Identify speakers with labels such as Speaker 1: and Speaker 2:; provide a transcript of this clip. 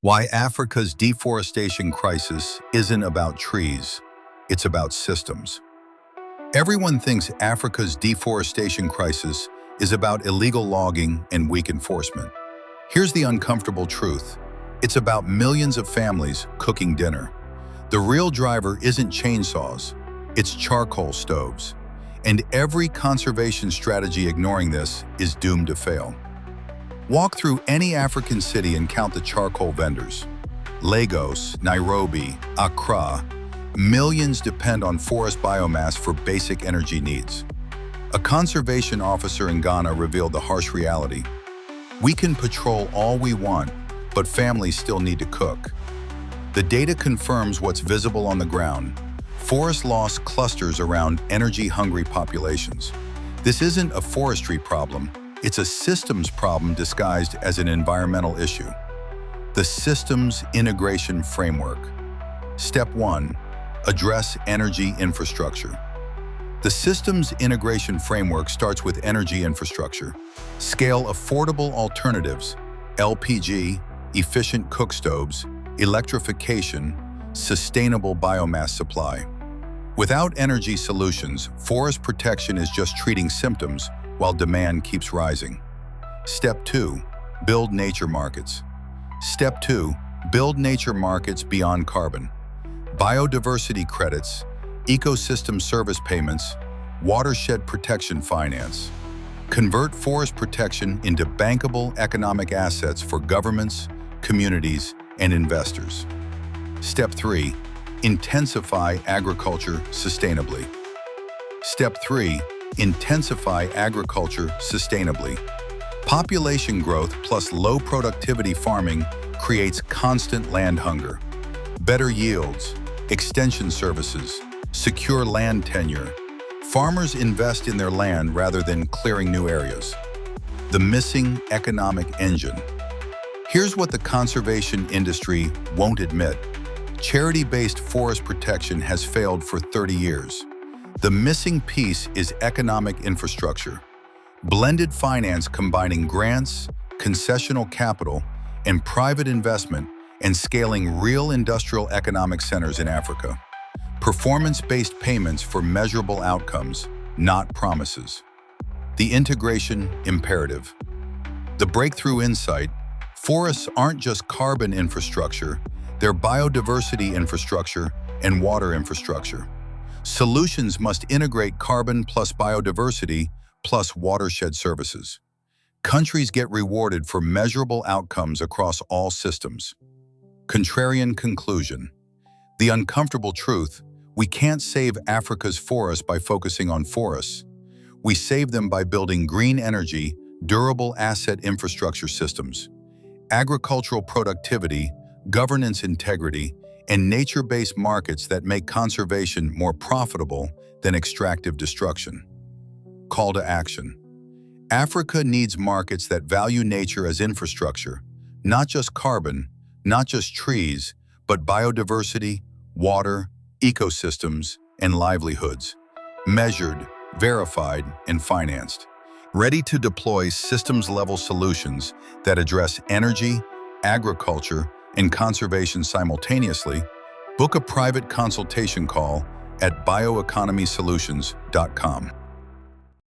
Speaker 1: Why Africa's deforestation crisis isn't about trees, it's about systems. Everyone thinks Africa's deforestation crisis is about illegal logging and weak enforcement. Here's the uncomfortable truth. It's about millions of families cooking dinner. The real driver isn't chainsaws, it's charcoal stoves. And every conservation strategy ignoring this is doomed to fail. Walk through any African city and count the charcoal vendors. Lagos, Nairobi, Accra, millions depend on forest biomass for basic energy needs. A conservation officer in Ghana revealed the harsh reality. We can patrol all we want, but families still need to cook. The data confirms what's visible on the ground. Forest loss clusters around energy-hungry populations. This isn't a forestry problem. It's a systems problem disguised as an environmental issue. The Systems Integration Framework. Step 1. Address energy infrastructure. The Systems Integration Framework starts with energy infrastructure. Scale affordable alternatives, LPG, efficient cook stoves, electrification, sustainable biomass supply. Without energy solutions, forest protection is just treating symptoms while demand keeps rising. Step 2. Build nature markets. Step 2. Build nature markets beyond carbon. Biodiversity credits, ecosystem service payments, watershed protection finance. Convert forest protection into bankable economic assets for governments, communities, and investors. Step 3. Intensify agriculture sustainably. Step 3. Intensify agriculture sustainably. Population growth plus low productivity farming creates constant land hunger. Better yields, extension services, secure land tenure. Farmers invest in their land rather than clearing new areas. The missing economic engine. Here's what the conservation industry won't admit. Charity-based forest protection has failed for 30 years. The missing piece is economic infrastructure. Blended finance combining grants, concessional capital, and private investment and scaling real industrial economic centers in Africa. Performance-based payments for measurable outcomes, not promises. The integration imperative. The breakthrough insight: forests aren't just carbon infrastructure, they're biodiversity infrastructure and water infrastructure. Solutions must integrate carbon plus biodiversity plus watershed services. Countries get rewarded for measurable outcomes across all systems. Contrarian conclusion. The uncomfortable truth: we can't save Africa's forests by focusing on forests. We save them by building green energy, durable asset infrastructure systems, agricultural productivity, governance integrity, and nature-based markets that make conservation more profitable than extractive destruction. Call to action. Africa needs markets that value nature as infrastructure, not just carbon, not just trees, but biodiversity, water, ecosystems, and livelihoods. Measured, verified, and financed. Ready to deploy systems-level solutions that address energy, agriculture, and conservation simultaneously. Book a private consultation call at bioeconomysolutions.com.